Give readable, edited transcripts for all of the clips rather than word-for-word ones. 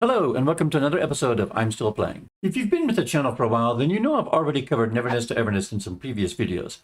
Hello, and welcome to another episode of I'm Still Playing. If you've been with the channel for a while, then you know I've already covered Neverness to Everness in some previous videos.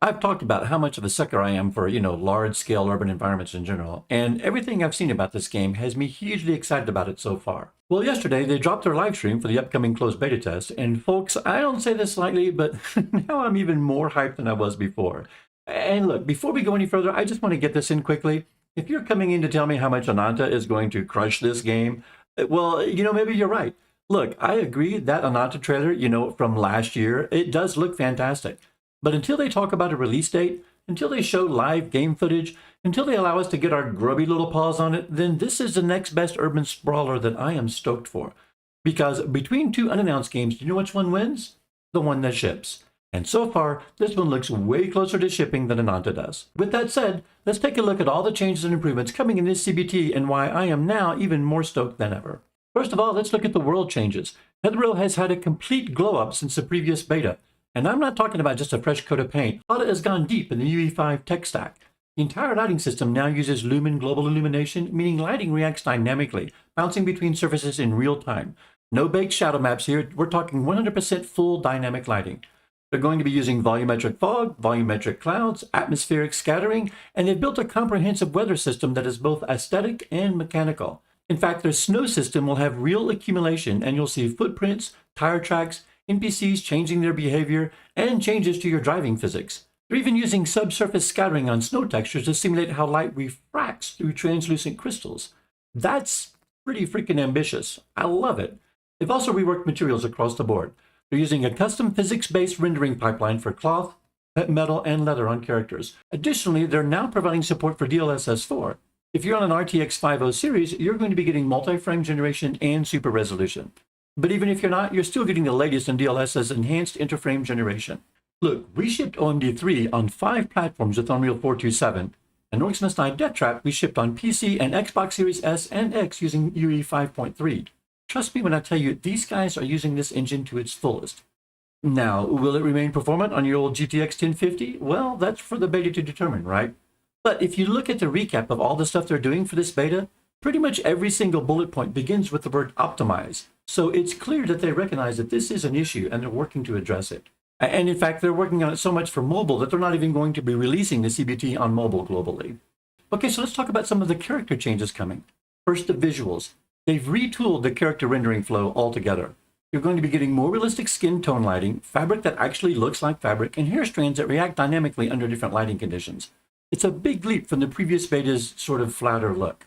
I've talked about how much of a sucker I am for, large-scale urban environments in general, and everything I've seen about this game has me hugely excited about it so far. Well, yesterday they dropped their live stream for the upcoming closed beta test, and folks, I don't say this lightly, but now I'm even more hyped than I was before. And look, before we go any further, I just want to get this in quickly. If you're coming in to tell me how much Ananta is going to crush this game, well, maybe you're right. Look, I agree that Ananta trailer, from last year, it does look fantastic. But until they talk about a release date, until they show live game footage, until they allow us to get our grubby little paws on it, then this is the next best urban sprawler that I am stoked for. Because between two unannounced games, do you know which one wins? The one that ships. And so far, this one looks way closer to shipping than Ananta does. With that said, let's take a look at all the changes and improvements coming in this CBT and why I am now even more stoked than ever. First of all, let's look at the world changes. Netherrealm has had a complete glow up since the previous beta. And I'm not talking about just a fresh coat of paint. Ada has gone deep in the UE5 tech stack. The entire lighting system now uses lumen global illumination, meaning lighting reacts dynamically, bouncing between surfaces in real time. No baked shadow maps here, we're talking 100% full dynamic lighting. They're going to be using volumetric fog, volumetric clouds, atmospheric scattering, and they've built a comprehensive weather system that is both aesthetic and mechanical. In fact, their snow system will have real accumulation, and you'll see footprints, tire tracks, NPCs changing their behavior, and changes to your driving physics. They're even using subsurface scattering on snow textures to simulate how light refracts through translucent crystals. That's pretty freaking ambitious. I love it. They've also reworked materials across the board. They're using a custom physics-based rendering pipeline for cloth, metal, and leather on characters. Additionally, they're now providing support for DLSS 4. If you're on an RTX 50 series, you're going to be getting multi-frame generation and super resolution. But even if you're not, you're still getting the latest in DLSS enhanced interframe generation. Look, we shipped OMD 3 on 5 platforms with Unreal 427, and Orcs Must Die Death Trap we shipped on PC and Xbox Series S and X using UE 5.3. Trust me when I tell you, these guys are using this engine to its fullest. Now, will it remain performant on your old GTX 1050? Well, that's for the beta to determine, right? But if you look at the recap of all the stuff they're doing for this beta, pretty much every single bullet point begins with the word optimize. So it's clear that they recognize that this is an issue and they're working to address it. And in fact, they're working on it so much for mobile that they're not even going to be releasing the CBT on mobile globally. Okay, so let's talk about some of the character changes coming. First, the visuals. They've retooled the character rendering flow altogether. You're going to be getting more realistic skin tone lighting, fabric that actually looks like fabric, and hair strands that react dynamically under different lighting conditions. It's a big leap from the previous beta's sort of flatter look.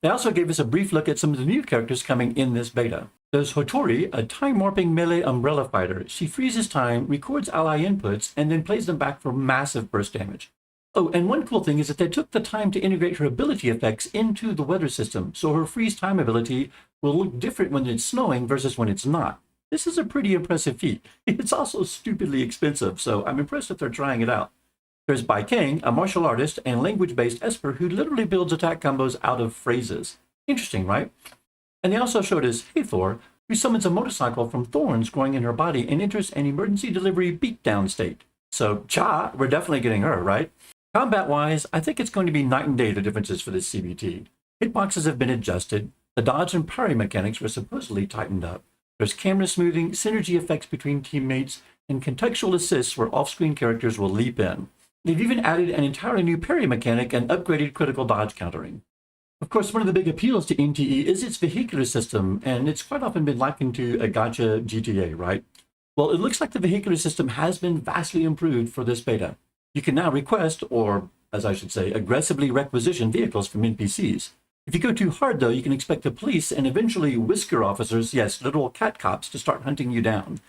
They also gave us a brief look at some of the new characters coming in this beta. There's Hotori, a time-warping melee umbrella fighter. She freezes time, records ally inputs, and then plays them back for massive burst damage. Oh, and one cool thing is that they took the time to integrate her ability effects into the weather system, so her freeze time ability will look different when it's snowing versus when it's not. This is a pretty impressive feat. It's also stupidly expensive, so I'm impressed that they're trying it out. There's Bai Kang, a martial artist and language-based esper who literally builds attack combos out of phrases. Interesting, right? And they also showed us Hathor, who summons a motorcycle from thorns growing in her body and enters an emergency delivery beatdown state. So, we're definitely getting her, right? Combat-wise, I think it's going to be night and day the differences for this CBT. Hitboxes have been adjusted, the dodge and parry mechanics were supposedly tightened up. There's camera smoothing, synergy effects between teammates, and contextual assists where off-screen characters will leap in. They've even added an entirely new parry mechanic and upgraded critical dodge countering. Of course, one of the big appeals to NTE is its vehicular system, and it's quite often been likened to a gacha GTA, right? Well, it looks like the vehicular system has been vastly improved for this beta. You can now request, or as I should say, aggressively requisition vehicles from NPCs. If you go too hard, though, you can expect the police and eventually whisker officers, yes, literal cat cops, to start hunting you down.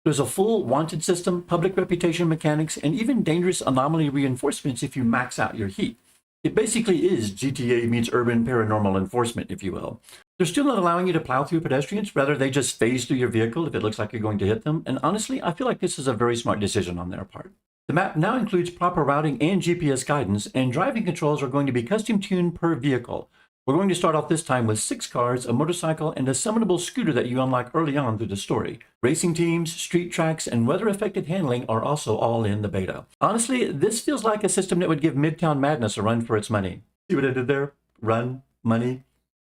There's a full wanted system, public reputation mechanics, and even dangerous anomaly reinforcements if you max out your heat. It basically is GTA meets urban paranormal enforcement, if you will. They're still not allowing you to plow through pedestrians, rather they just phase through your vehicle if it looks like you're going to hit them, and honestly, I feel like this is a very smart decision on their part. The map now includes proper routing and GPS guidance, and driving controls are going to be custom tuned per vehicle. We're going to start off this time with 6 cars, a motorcycle, and a summonable scooter that you unlock early on through the story. Racing teams, street tracks, and weather-affected handling are also all in the beta. Honestly, this feels like a system that would give Midtown Madness a run for its money. See what I did there? Run, money,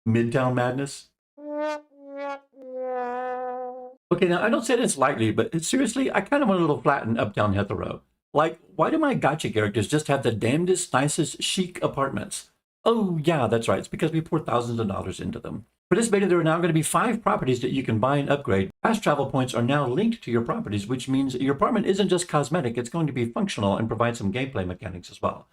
Midtown Madness. Okay, now I don't say this lightly, but seriously, I kind of want a little flat and uptown hetero. Like, why do my gacha characters just have the damnedest, nicest, chic apartments? Oh, yeah, that's right. It's because we pour thousands of dollars into them. For this beta, there are now going to be 5 properties that you can buy and upgrade. Fast travel points are now linked to your properties, which means your apartment isn't just cosmetic, it's going to be functional and provide some gameplay mechanics as well.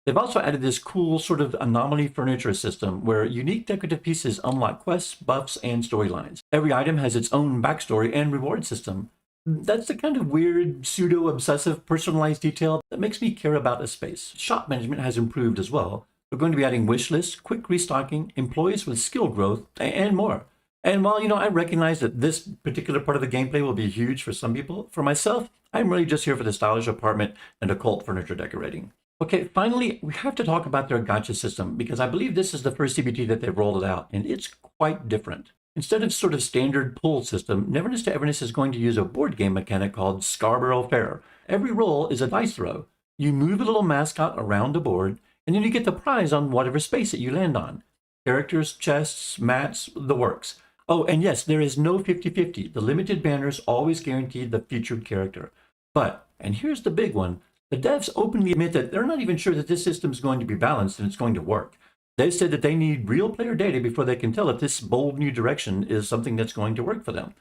They've also added this cool sort of anomaly furniture system where unique decorative pieces unlock quests, buffs, and storylines. Every item has its own backstory and reward system. That's the kind of weird, pseudo-obsessive, personalized detail that makes me care about a space. Shop management has improved as well. We're going to be adding wish lists, quick restocking, employees with skill growth, and more. And while, I recognize that this particular part of the gameplay will be huge for some people, for myself, I'm really just here for the stylish apartment and occult furniture decorating. Okay, finally, we have to talk about their gacha system because I believe this is the first CBT that they've rolled it out, and it's quite different. Instead of sort of standard pull system, Neverness to Everness is going to use a board game mechanic called Scarborough Fair. Every roll is a dice throw. You move a little mascot around the board, and then you get the prize on whatever space that you land on. Characters, chests, mats, the works. Oh, and yes, there is no 50-50. The limited banners always guarantee the featured character. But, and here's the big one, the devs openly admit that they're not even sure that this system is going to be balanced and it's going to work. They've said that they need real player data before they can tell if this bold new direction is something that's going to work for them.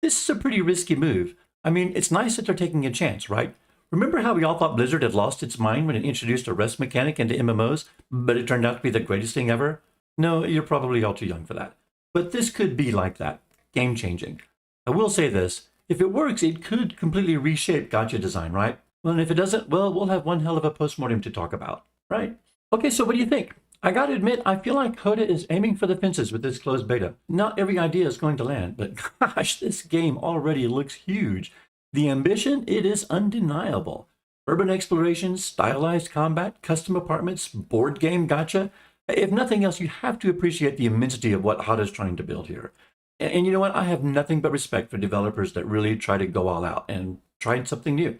This is a pretty risky move. I mean, it's nice that they're taking a chance, right? Remember how we all thought Blizzard had lost its mind when it introduced a rest mechanic into MMOs, but it turned out to be the greatest thing ever? No, you're probably all too young for that. But this could be like that. Game-changing. I will say this. If it works, it could completely reshape gacha design, right? Well, and if it doesn't, well, we'll have one hell of a postmortem to talk about, right? Okay, so what do you think? I gotta admit, I feel like Coda is aiming for the fences with this closed beta. Not every idea is going to land, but gosh, this game already looks huge. The ambition, it is undeniable. Urban exploration, stylized combat, custom apartments, board game gacha. If nothing else, you have to appreciate the immensity of what HOTA is trying to build here. And you know what? I have nothing but respect for developers that really try to go all out and try something new.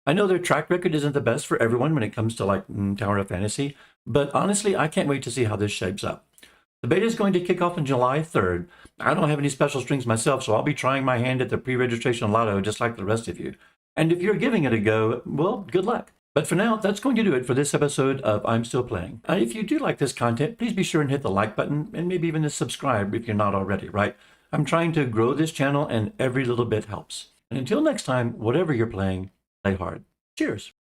I know their track record isn't the best for everyone when it comes to like Tower of Fantasy, but honestly, I can't wait to see how this shapes up. The beta is going to kick off on July 3rd. I don't have any special strings myself, so I'll be trying my hand at the pre-registration lotto just like the rest of you. And if you're giving it a go, well, good luck. But for now, that's going to do it for this episode of I'm Still Playing. If you do like this content, please be sure and hit the like button and maybe even the subscribe if you're not already, right? I'm trying to grow this channel and every little bit helps. And until next time, whatever you're playing, play hard. Cheers.